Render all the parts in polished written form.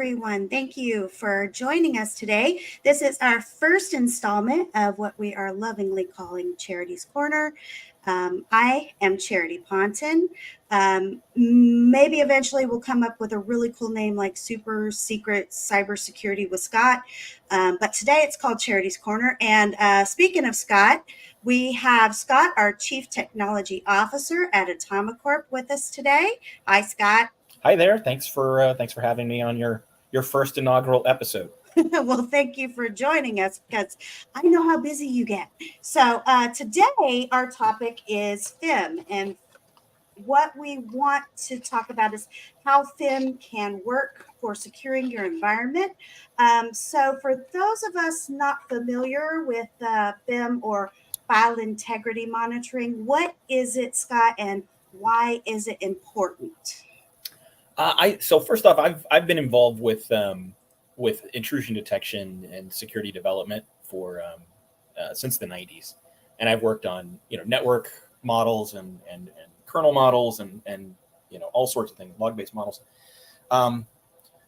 everyone. Thank you for joining us today. This is our first installment of what we are lovingly calling Charity's Corner. I am Charity Ponton. Maybe eventually we'll come up with a really cool name like Super Secret Cybersecurity with Scott. But today it's called Charity's Corner. And speaking of Scott, we have Scott, our Chief Technology Officer at Atomicorp, with us today. Hi, Scott. Hi there. Thanks for having me on your first inaugural episode. Well, thank you for joining us because I know how busy you get. So today our topic is FIM, and what we want to talk about is how FIM can work for securing your environment. So for those of us not familiar with FIM or file integrity monitoring, what is it, Scott, and why is it important? So first off, I've been involved with intrusion detection and security development for since the 90s, and I've worked on network models and kernel models and all sorts of things, log-based models.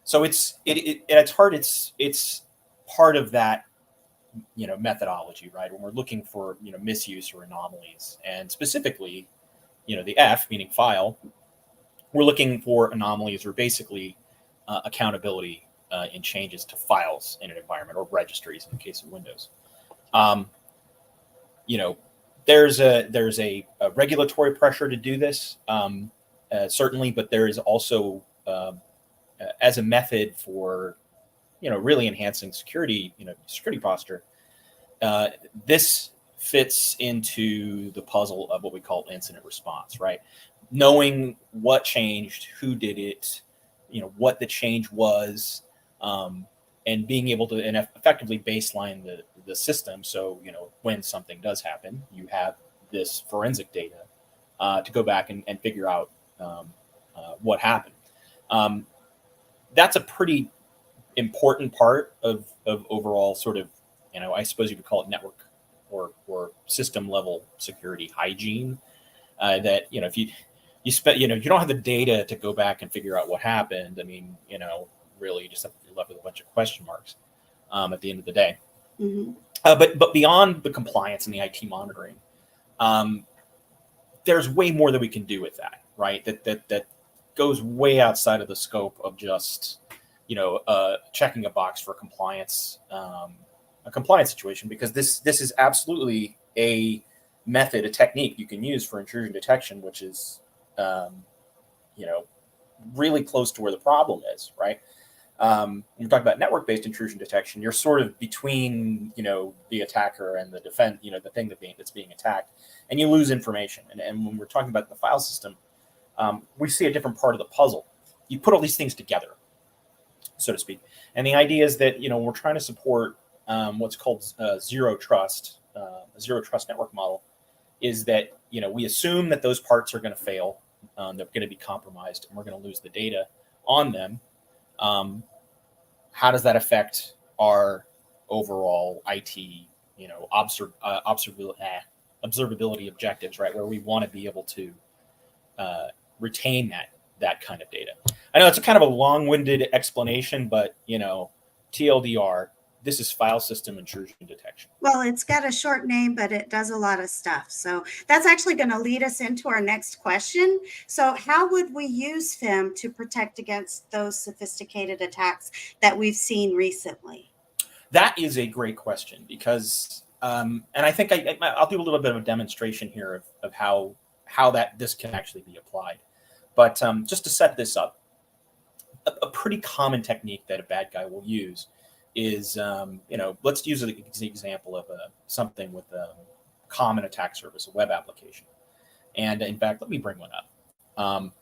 So it's at its heart, it's part of that methodology, right? When we're looking for misuse or anomalies, and specifically the F, meaning file. We're looking for anomalies or basically accountability in changes to files in an environment or registries in the case of Windows. There's a regulatory pressure to do this, certainly, but there is also as a method for really enhancing security, security posture. This fits into the puzzle of what we call incident response, right? Knowing what changed, who did it, what the change was, and being able to effectively baseline the system. So, when something does happen, you have this forensic data to go back and figure out what happened. That's a pretty important part of overall sort of, I suppose you could call it network or system level security hygiene. That, if you don't have the data to go back and figure out what happened. I mean, really you just you're left with a bunch of question marks at the end of the day. Mm-hmm. But beyond the compliance and the IT monitoring, there's way more that we can do with that, right? That goes way outside of the scope of just checking a box for compliance, a compliance situation, because this is absolutely a method, a technique you can use for intrusion detection, which is really close to where the problem is, right? When you're talking about network-based intrusion detection, you're sort of between, the attacker and the the thing that's being attacked, and you lose information. And when we're talking about the file system, we see a different part of the puzzle. You put all these things together, so to speak. And the idea is that, we're trying to support what's called zero trust, a zero trust network model, is that, we assume that those parts are going to fail. They're going to be compromised, and we're going to lose the data on them. How does that affect our overall IT, observability objectives, right? Where we want to be able to retain that kind of data. I know it's a kind of a long-winded explanation, but TLDR. This is file system intrusion detection. Well, it's got a short name, but it does a lot of stuff. So that's actually going to lead us into our next question. So how would we use FIM to protect against those sophisticated attacks that we've seen recently? That is a great question because, and I think I'll do a little bit of a demonstration here of how this can actually be applied. But just to set this up, a pretty common technique that a bad guy will use is, let's use the example of something with a common attack surface, a web application. And in fact, let me bring one up.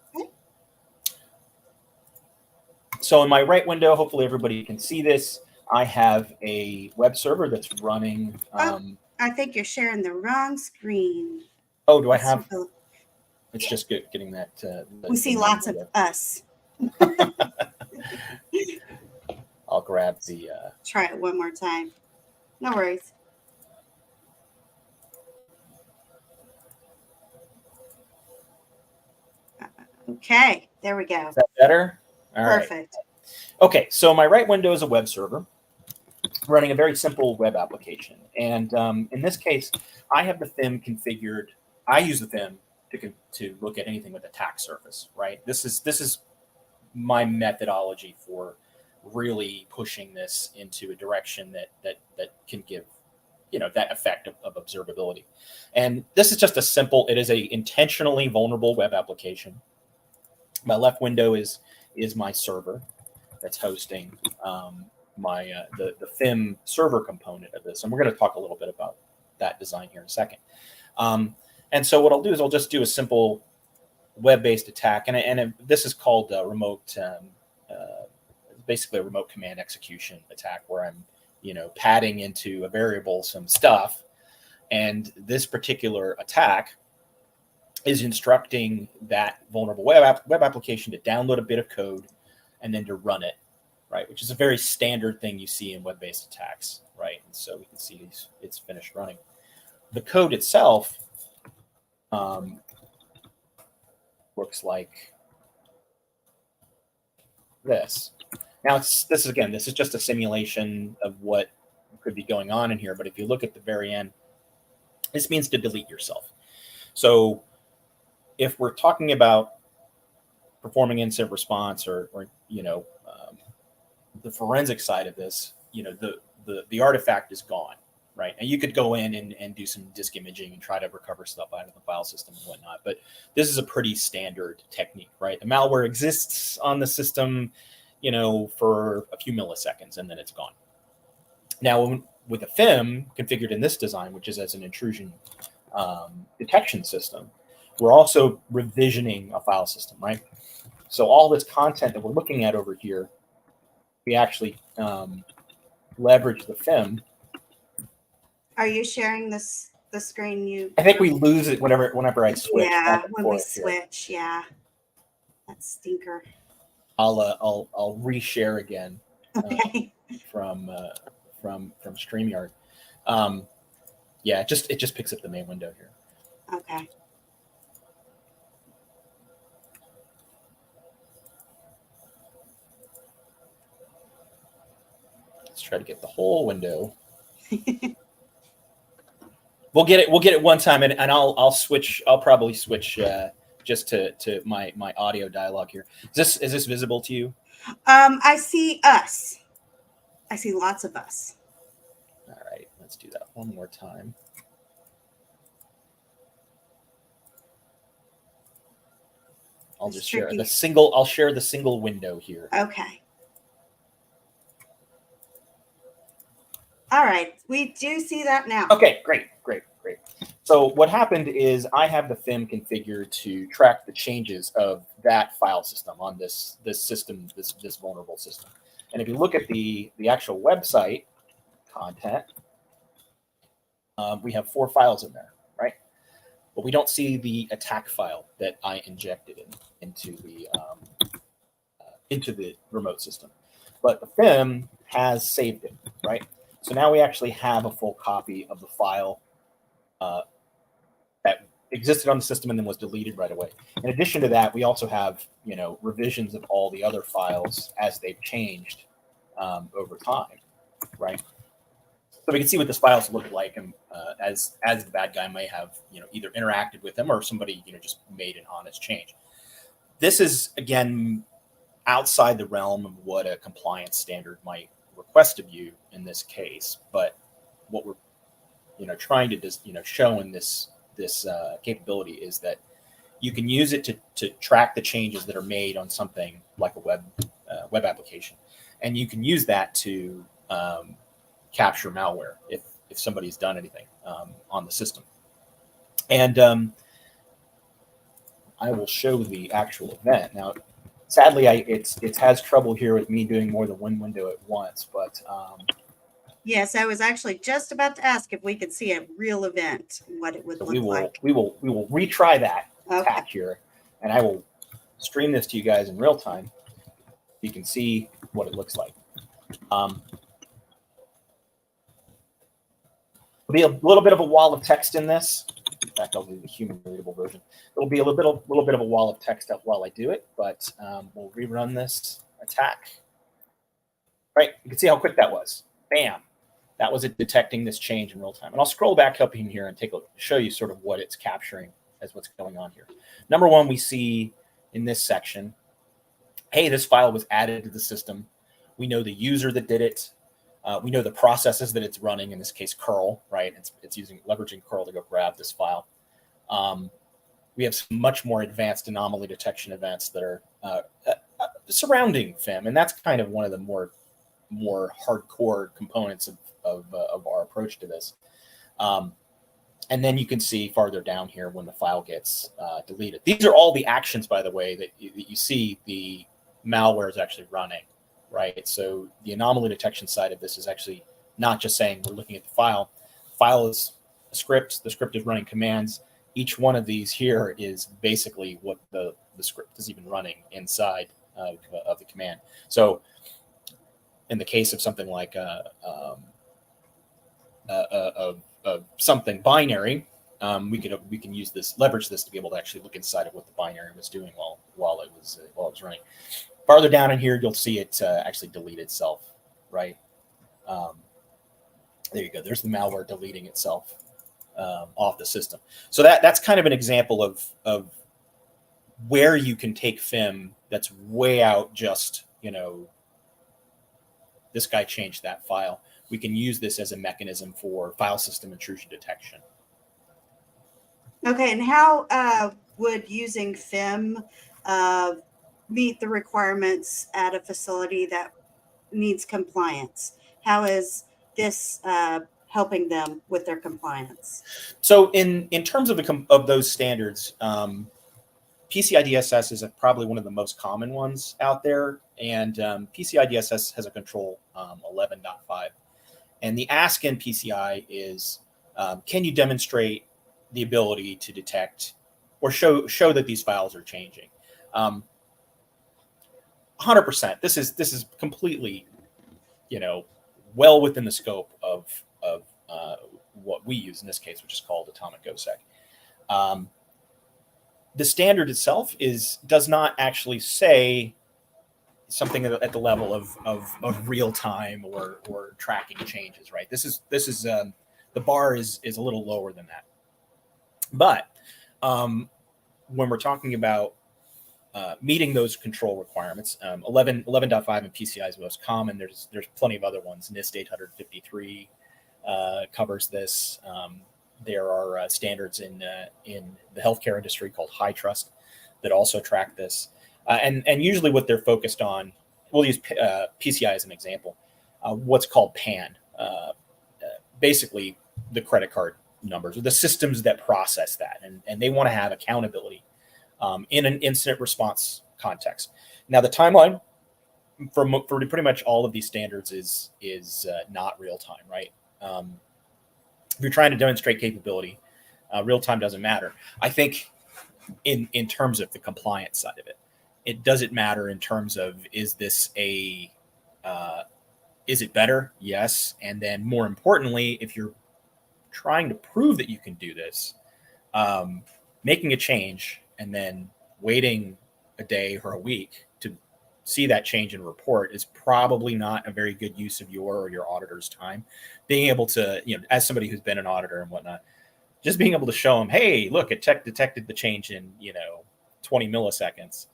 So in my right window, hopefully everybody can see this. I have a web server that's running. I think you're sharing the wrong screen. Oh, do I have? It's just good getting that. We see lots of us. I'll grab the... Try it one more time. No worries. Okay, there we go. Is that better? All Perfect. Okay, so my right window is a web server running a very simple web application. And in this case, I have the FIM configured. I use the FIM to look at anything with attack surface, right? This is my methodology for really pushing this into a direction that can give that effect of observability. And this is just a simple. It is a intentionally vulnerable web application. My left window is my server that's hosting the FIM server component of this, and we're going to talk a little bit about that design here in a second. And so what I'll do is I'll just do a simple web-based attack, and this is called remote, basically a remote command execution attack, where I'm padding into a variable some stuff, and this particular attack is instructing that vulnerable web application to download a bit of code and then to run it, right? Which is a very standard thing you see in web-based attacks, right? And so we can see it's finished running. The code itself looks like this. Now, this is just a simulation of what could be going on in here. But if you look at the very end, this means to delete yourself. So if we're talking about performing incident response or the forensic side of this, the artifact is gone, right? And you could go in and do some disk imaging and try to recover stuff out of the file system and whatnot. But this is a pretty standard technique, right? The malware exists on the system, for a few milliseconds, and then it's gone. Now, with a FIM configured in this design, which is as an intrusion detection system, we're also revisioning a file system, right? So all this content that we're looking at over here, we actually leverage the FIM. Are you sharing the screen? I think we lose it whenever I switch. Yeah, when we switch, yeah. That stinker. I'll reshare again. Okay. From StreamYard. Yeah, it just picks up the main window here. Okay. Let's try to get the whole window. We'll get it one time, and I'll switch. I'll probably switch just to my audio dialogue here. Is this visible to you? I see us. I see lots of us. All right, let's do that one more time. I'll just share the single. I'll share the single window here. Okay. All right, we do see that now. Okay, great. So what happened is I have the FIM configured to track the changes of that file system on this system, this vulnerable system. And if you look at the actual website content, we have 4 files in there, right? But we don't see the attack file that I injected into the remote system. But the FIM has saved it, right? So now we actually have a full copy of the file that existed on the system and then was deleted right away. In addition to that, we also have revisions of all the other files as they've changed over time, right? So we can see what this files look like, and as the bad guy may have either interacted with them or somebody just made an honest change. This is again outside the realm of what a compliance standard might request of you in this case, but what we're trying to just show in this capability is that you can use it to track the changes that are made on something like a web application, and you can use that to capture malware if somebody's done anything on the system. And I will show the actual event now. Sadly, it has trouble here with me doing more than one window at once, but yes, I was actually just about to ask if we could see a real event, what it would look like. We will retry that attack here, and I will stream this to you guys in real time. You can see what it looks like. There'll be a little bit of a wall of text in this. In fact, I'll do the human readable version. There'll be a little bit of a wall of text up while I do it, but we'll rerun this attack right? You can see how quick that was. Bam. That was it detecting this change in real time. And I'll scroll back up in here and show you sort of what it's capturing as what's going on here. Number one, we see in this section, hey, this file was added to the system. We know the user that did it. We know the processes that it's running, in this case, curl, right? It's leveraging curl to go grab this file. We have some much more advanced anomaly detection events that are surrounding FIM, and that's kind of one of the more hardcore components of our approach to this. And then you can see farther down here when the file gets deleted. These are all the actions, by the way, that you see the malware is actually running, right? So the anomaly detection side of this is actually not just saying we're looking at the file. The file is a script. The script is running commands. Each one of these here is basically what the script is even running inside of the command. So in the case of something like something binary, we can use this, leverage this to be able to actually look inside of what the binary was doing while it was running. Farther down in here, you'll see it actually delete itself, right? There you go. There's the malware deleting itself off the system. So that's kind of an example of where you can take FIM that's way out just, this guy changed that file. We can use this as a mechanism for file system intrusion detection. Okay, and how would using FIM meet the requirements at a facility that needs compliance? How is this helping them with their compliance? So in terms of those standards, PCI DSS is probably one of the most common ones out there, and PCI DSS has a control 11.5. And the ask in PCI is, can you demonstrate the ability to detect or show that these files are changing? 100%. This is completely, well within the scope of what we use in this case, which is called Atomicorp CTO. The standard itself does not actually say something at the level of real time or tracking changes, right? This is the bar is a little lower than that. But when we're talking about meeting those control requirements, 11.5 in PCI is most common. There's plenty of other ones. NIST 853 covers this. There are standards in the healthcare industry called High Trust that also track this. And usually what they're focused on, we'll use PCI as an example, what's called PAN, basically the credit card numbers, or the systems that process that. And they want to have accountability in an incident response context. Now, the timeline for pretty much all of these standards is not real time, right? If you're trying to demonstrate capability, real time doesn't matter. I think in terms of the compliance side of it, it doesn't matter in terms of, is it better? Yes. And then more importantly, if you're trying to prove that you can do this, making a change and then waiting a day or a week to see that change in report is probably not a very good use of your or your auditor's time. Being able to, as somebody who's been an auditor and whatnot, just being able to show them, hey, look, it detected the change in 20 milliseconds,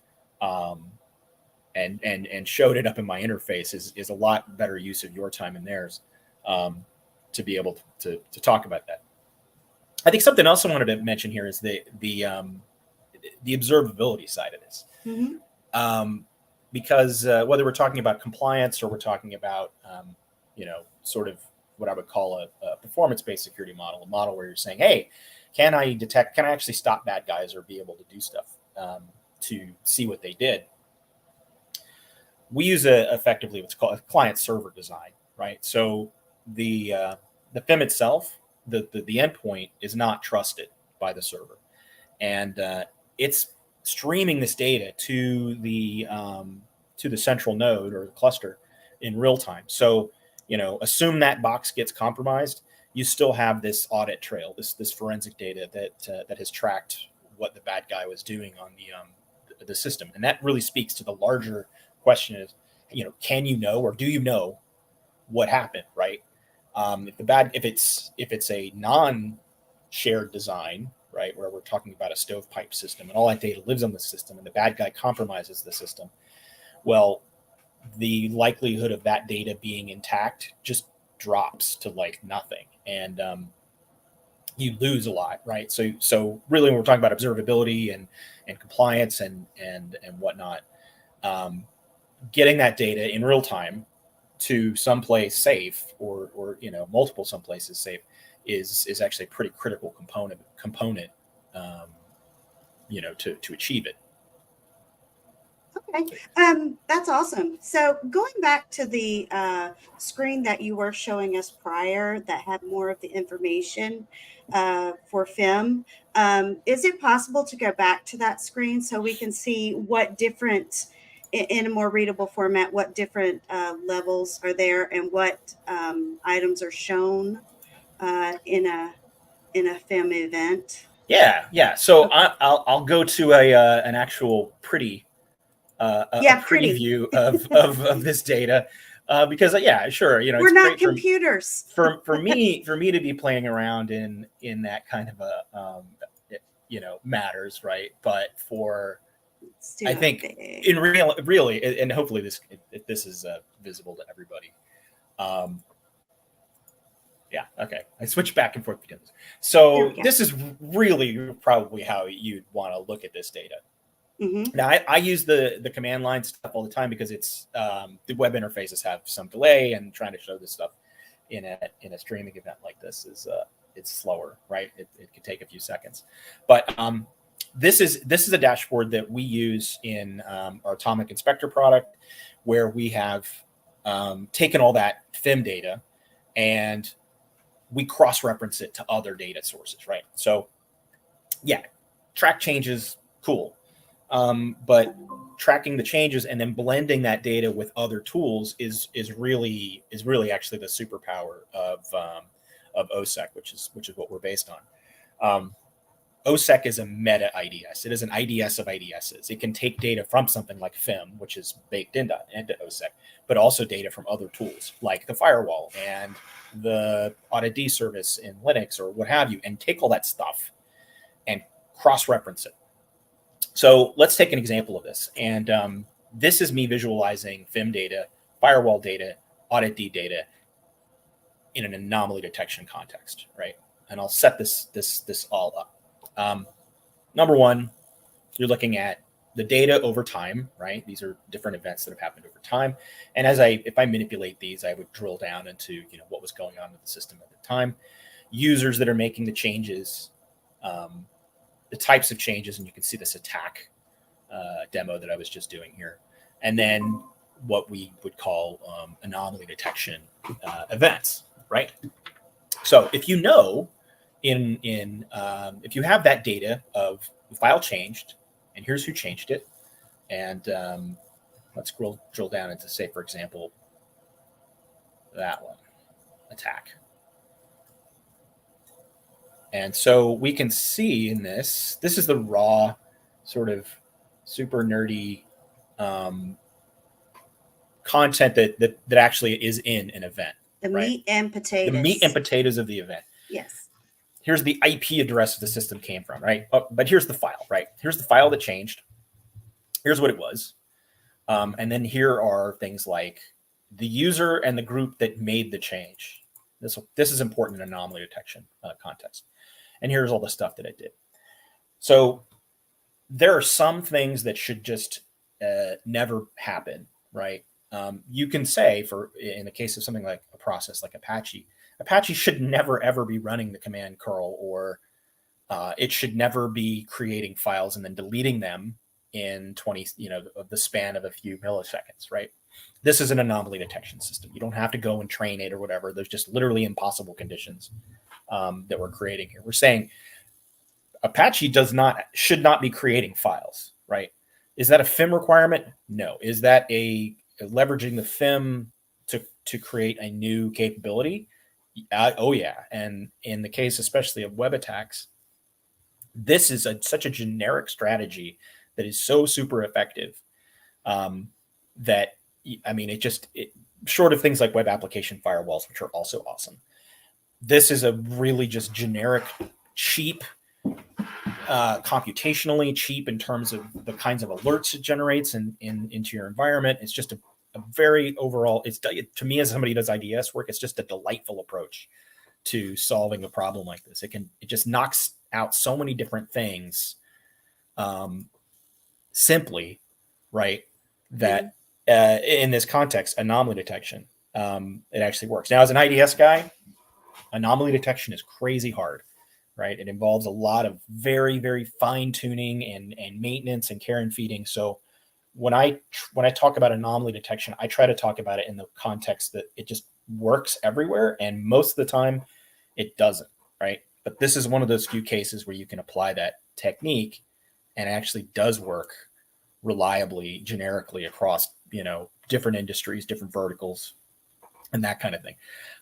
and showed it up in my interface is a lot better use of your time and theirs, to be able to talk about that. I think something else I wanted to mention here is the observability side of this. Mm-hmm. Because whether we're talking about compliance or we're talking about, sort of what I would call a performance-based security model, a model where you're saying, hey, can I actually stop bad guys or be able to do stuff to see what they did? We use effectively what's called a client-server design, right? So the FIM itself, the endpoint is not trusted by the server, and it's streaming this data to the central node or the cluster in real time. So, assume that box gets compromised, you still have this audit trail, this forensic data that has tracked what the bad guy was doing on the system, and that really speaks to the larger question: is can you know, or do you know what happened, right? If it's a non-shared design, right, where we're talking about a stovepipe system and all that data lives on the system and the bad guy compromises the system, well, the likelihood of that data being intact just drops to like nothing, and you lose a lot, right? So really, when we're talking about observability and compliance and whatnot, getting that data in real time to someplace safe, or multiple some places safe, is actually a pretty critical component um, to achieve it. Okay, that's awesome. So going back to the screen that you were showing us prior that had more of the information for FIM, is it possible to go back to that screen so we can see what different, in a more readable format, what different levels are there and what items are shown in a FIM event? Yeah. So Okay. I'll go to an actual pretty a Yeah, pretty. preview of this data, because yeah, sure, We're it's not great computers. for me to be playing around in that kind of a matters, right? But for Let's do I a think big. in really, and hopefully this is visible to everybody. Um, yeah, okay. I switch back and forth between this. There So we go. this is really probably how you'd want to look at this data. Mm-hmm. Now, I use the command line stuff all the time because it's the web interfaces have some delay, and trying to show this stuff in a streaming event like this is it's slower, right? It could take a few seconds, but this is a dashboard that we use in our Atomic Inspector product, where we have taken all that FIM data and we cross-reference it to other data sources, right? So yeah, track changes, cool. But tracking the changes and then blending that data with other tools is really actually the superpower of OSEC, which is what we're based on. OSEC is a meta IDS. It is an IDS of IDSs. It can take data from something like FIM, which is baked into OSEC, but also data from other tools like the firewall and the Audit D service in Linux or what have you, and take all that stuff and cross-reference it. So let's take an example of this. And this is me visualizing FIM data, firewall data, Audit D data in an anomaly detection context, right? And I'll set this all up. Number one, you're looking at the data over time, right? These are different events that have happened over time. And if I manipulate these, I would drill down into what was going on with the system at the time, users that are making the changes, the types of changes, and you can see this attack demo that I was just doing here, and then what we would call anomaly detection events, right? So if you know if you have that data of the file changed, and here's who changed it, and let's drill down into, say, for example, that one, attack. And so we can see in this is the raw sort of super nerdy content that actually is in an event. The right? meat and potatoes. The meat and potatoes of the event. Yes. Here's the IP address the system came from, right? Oh, but here's the file, right? Here's the file that changed. Here's what it was. And then here are things like the user and the group that made the change. This is important in anomaly detection context. And here's all the stuff that I did. So there are some things that should just never happen, right? You can say, in the case of something like a process like Apache should never ever be running the command curl, or it should never be creating files and then deleting them in the span of a few milliseconds, right? This is an anomaly detection system. You don't have to go and train it or whatever. There's just literally impossible conditions that we're creating here. We're saying Apache should not be creating files, right? Is that a FIM requirement? No. Is that leveraging the FIM to create a new capability? Oh yeah. And in the case, especially of web attacks, this is such a generic strategy that is so super effective that I mean, short of things like web application firewalls, which are also awesome. This is a really just generic, cheap, computationally cheap in terms of the kinds of alerts it generates into your environment. It's just a very overall, to me as somebody who does IDS work, it's just a delightful approach to solving a problem like this. It just knocks out so many different things simply, right? That in this context, anomaly detection, it actually works. Now, as an IDS guy, anomaly detection is crazy hard, right? It involves a lot of very, very fine tuning and maintenance and care and feeding. So when I talk about anomaly detection, I try to talk about it in the context that it just works everywhere, and most of the time it doesn't, right? But this is one of those few cases where you can apply that technique and it actually does work reliably, generically across, different industries, different verticals, and that kind of thing.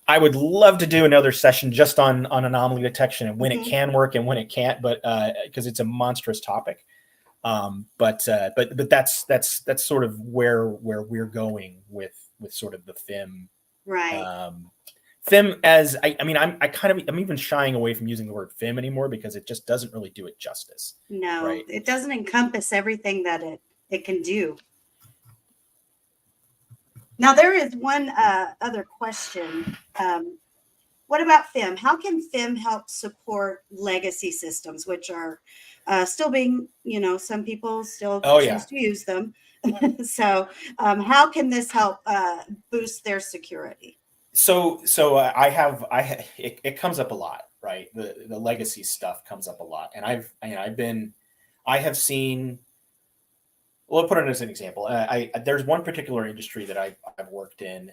I would love to do another session just on anomaly detection and when it can work and when it can't, but because it's a monstrous topic. But that's sort of where we're going with sort of the FIM. Right. FIM as I'm even shying away from using the word FIM anymore because it just doesn't really do it justice. No, right? It doesn't encompass everything that it can do. Now, there is one other question. What about FIM? How can FIM help support legacy systems, which are still being, some people still choose to use them. So how can this help boost their security? So it comes up a lot, right? The legacy stuff comes up a lot. And I have seen, well, I'll put it as an example. There's one particular industry that I've worked in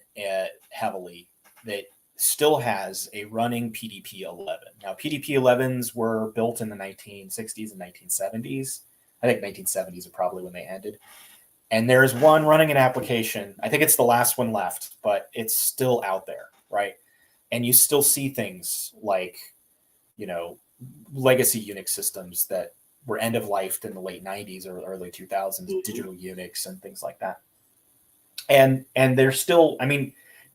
heavily that still has a running PDP-11. Now, PDP-11s were built in the 1960s and 1970s. I think 1970s are probably when they ended. And there's one running an application. I think it's the last one left, but it's still out there, right? And you still see things like, legacy Unix systems that were end of life in the late 90s or early 2000s, digital Unix and things like that. And they're still,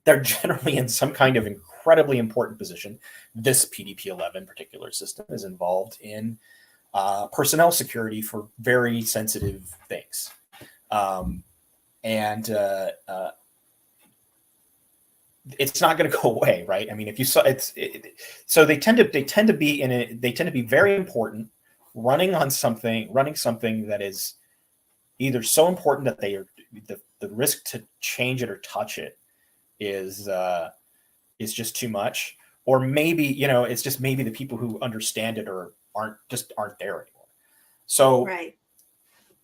they're generally in some kind of incredibly important position. This PDP-11 particular system is involved in personnel security for very sensitive things. It's not going to go away, right? If you saw so they tend to be very important, running something that is either so important that the risk to change it or touch it is just too much, or maybe it's just maybe the people who understand it or aren't there anymore. So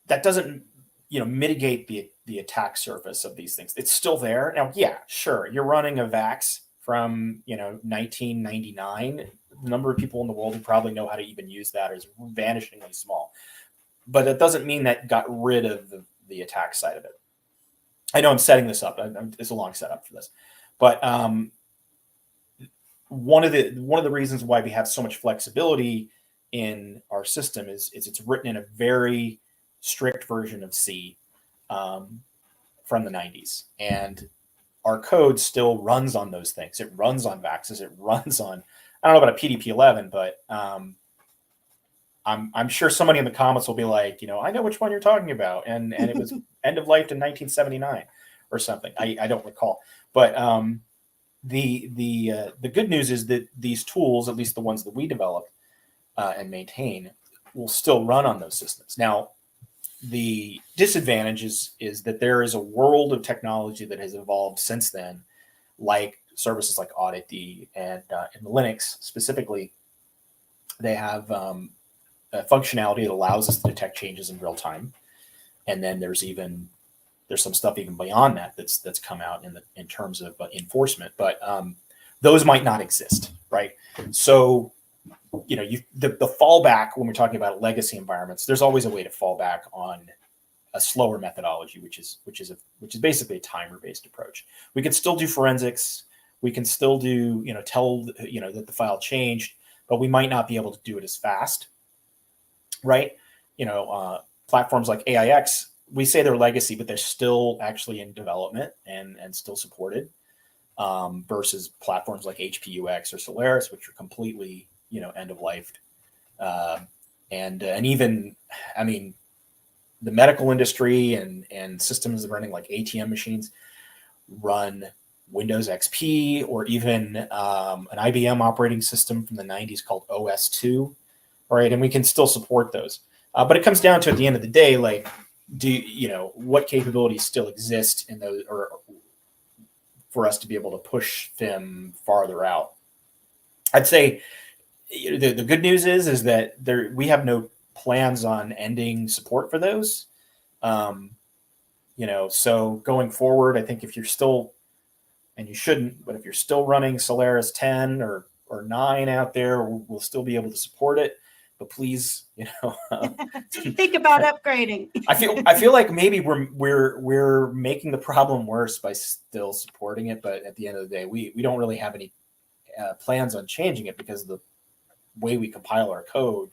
that doesn't mitigate the attack surface of these things. It's still there. Now, yeah, sure, you're running a VAX from 1999. The number of people in the world who probably know how to even use that is vanishingly small. But that doesn't mean that got rid of the attack side of it. I know I'm setting this up. It's a long setup for this, but one of the reasons why we have so much flexibility in our system is it's written in a very strict version of C from the 90s, and our code still runs on those things. It runs on VAXs. It runs on, I don't know about a PDP-11, but I'm sure somebody in the comments will be like, I know which one you're talking about, and it was end of life in 1979 or something. I don't recall, but the good news is that these tools, at least the ones that we develop and maintain, will still run on those systems. Now, the disadvantage is that there is a world of technology that has evolved since then, like services like AuditD, and in Linux specifically, they have a functionality that allows us to detect changes in real time. And then there's some stuff even beyond that that's come out in terms of enforcement, but those might not exist, right? So the fallback when we're talking about legacy environments, there's always a way to fall back on a slower methodology, which is basically a timer-based approach. We can still do forensics. We can still do tell that the file changed, but we might not be able to do it as fast, right? Platforms like AIX we say they're legacy, but they're still actually in development and still supported, versus platforms like HPUX or Solaris, which are completely, end of life. And even, I mean, the medical industry and systems running like ATM machines run Windows XP, or even an IBM operating system from the 90s called OS2, right? And we can still support those. But it comes down to, at the end of the day, like, what capabilities still exist in those, or for us to be able to push FIM farther out. I'd say the good news is that we have no plans on ending support for those. So going forward, I think if you're still, and you shouldn't, but if you're still running Solaris 10 or 9 out there, we'll still be able to support it. But please, think about upgrading. I feel like maybe we're making the problem worse by still supporting it. But at the end of the day, we don't really have any plans on changing it, because the way we compile our code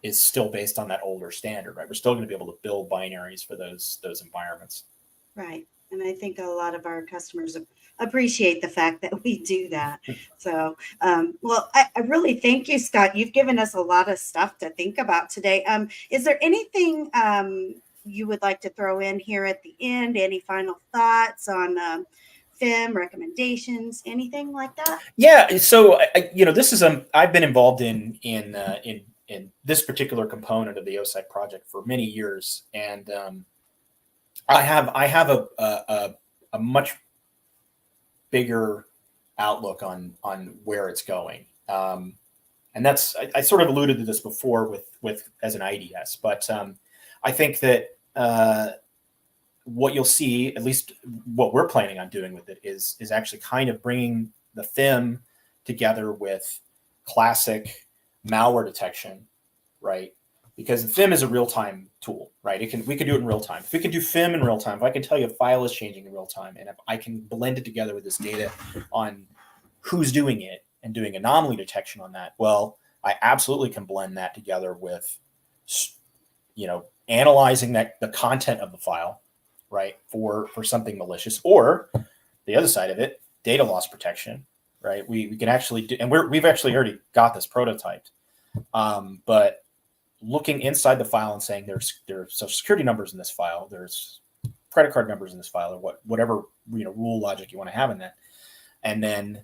is still based on that older standard, right? We're still going to be able to build binaries for those environments. Right. And I think a lot of our customers appreciate the fact that we do that. So, well, I really thank you, Scott. You've given us a lot of stuff to think about today. Is there anything you would like to throw in here at the end? Any final thoughts on FIM recommendations, anything like that? Yeah. So, this is I've been involved in this particular component of the OSAC project for many years, and I have a much bigger outlook on where it's going, and that's I sort of alluded to this before with as an IDS, but I think that what you'll see, at least what we're planning on doing with it, is actually kind of bringing the FIM together with classic malware detection, right? Because the FIM is a real-time tool, right? We can do it in real time. If we can do FIM in real time, if I can tell you a file is changing in real time, and if I can blend it together with this data on who's doing it and doing anomaly detection on that, well, I absolutely can blend that together with, analyzing the content of the file, right, for something malicious, or the other side of it, data loss protection, right? We can actually do, and we've actually already got this prototyped, but looking inside the file and saying there are social security numbers in this file, there's credit card numbers in this file, or whatever rule logic you want to have in that, and then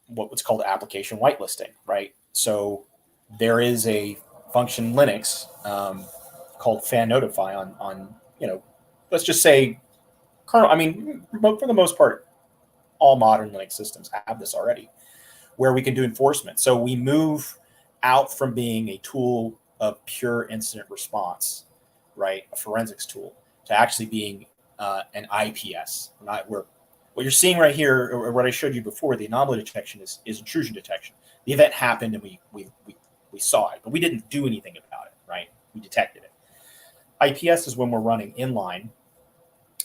what's called application whitelisting, right? So there is a function Linux called fan notify on let's just say kernel. I mean, for the most part, all modern Linux systems have this already, where we can do enforcement. So we move out from being a tool of pure incident response, right, a forensics tool, to actually being an IPS. What you're seeing right here, or what I showed you before, the anomaly detection is intrusion detection. The event happened and we saw it, but we didn't do anything about it, right? We detected it. IPS is when we're running inline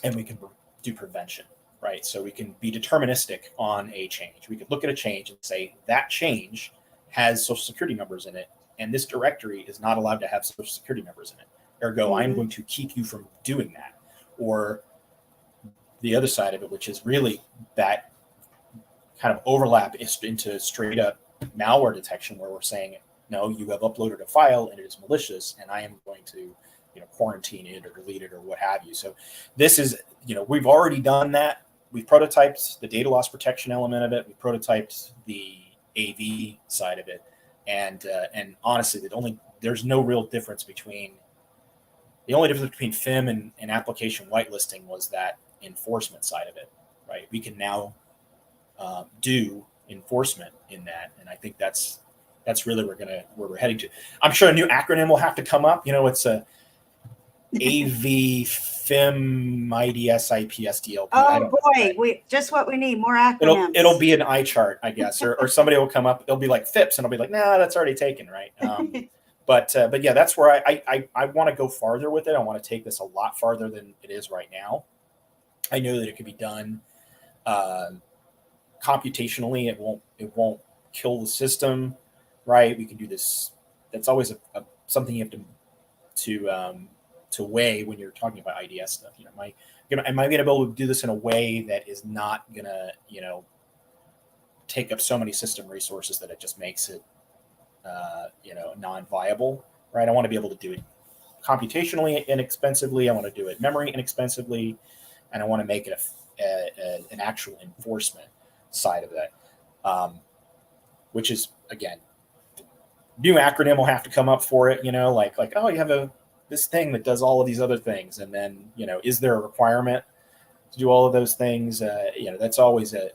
and we can do prevention, right? So we can be deterministic on a change. We could look at a change and say that change has social security numbers in it, and this directory is not allowed to have social security numbers in it. Ergo, I'm going to keep you from doing that. Or the other side of it, which is really that kind of overlap into straight up malware detection, where we're saying, no, you have uploaded a file and it is malicious, and I am going to quarantine it or delete it or what have you. So this is, we've already done that. We've prototyped the data loss protection element of it. We prototyped the AV side of it, and honestly, there's no real difference between FIM and application whitelisting was that enforcement side of it, right? We can now do enforcement in that, and I think that's really where we're heading to. I'm sure a new acronym will have to come up. It's a AV FIM IDS IPS DLP. Oh boy, just what we need, more acronyms. It'll be an eye chart, I guess, or somebody will come up. It'll be like FIPS, and I'll be like, nah, that's already taken, right? But yeah, that's where I want to go farther with it. I want to take this a lot farther than it is right now. I know that it could be done computationally. It won't kill the system, right? We can do this. That's always something you have to to weigh when you're talking about IDS stuff. Am I going to be able to do this in a way that is not going to, take up so many system resources that it just makes it, non-viable, right? I want to be able to do it computationally inexpensively. I want to do it memory inexpensively, and I want to make it an actual enforcement side of that, which is, again, new acronym will have to come up for it. Like oh, you have this thing that does all of these other things, and then is there a requirement to do all of those things? That's always a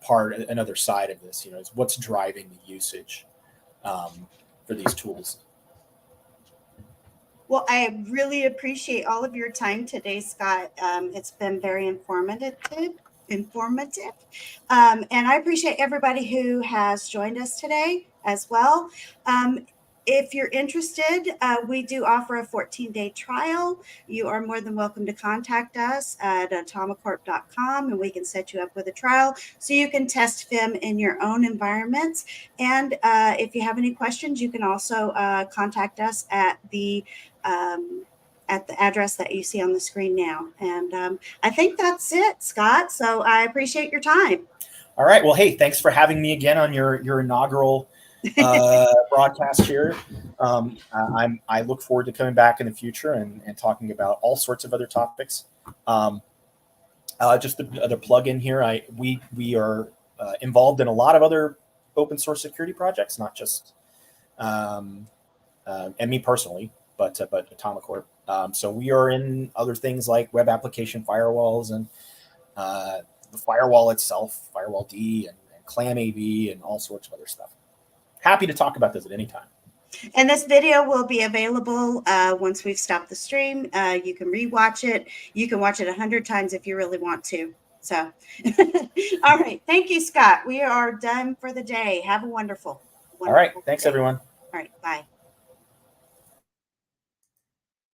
part, another side of this. Is what's driving the usage for these tools. Well, I really appreciate all of your time today, Scott. It's been very informative. And I appreciate everybody who has joined us today as well. If you're interested, we do offer a 14-day trial. You are more than welcome to contact us at atomicorp.com, and we can set you up with a trial so you can test FIM in your own environments. And if you have any questions, you can also contact us at the address that you see on the screen now. And I think that's it, Scott. So I appreciate your time. All right. Well, hey, thanks for having me again on your inaugural broadcast here. I look forward to coming back in the future and talking about all sorts of other topics. Just the other plug in here, we are involved in a lot of other open source security projects, not just and me personally, but Atomicorp. So we are in other things like web application firewalls and the firewall itself, Firewall D and Clam AV and all sorts of other stuff. Happy to talk about this at any time. And this video will be available once we've stopped the stream. You can rewatch it. You can watch it 100 times if you really want to. So, all right. Thank you, Scott. We are done for the day. Have a wonderful all right. day. Thanks, everyone. All right. Bye.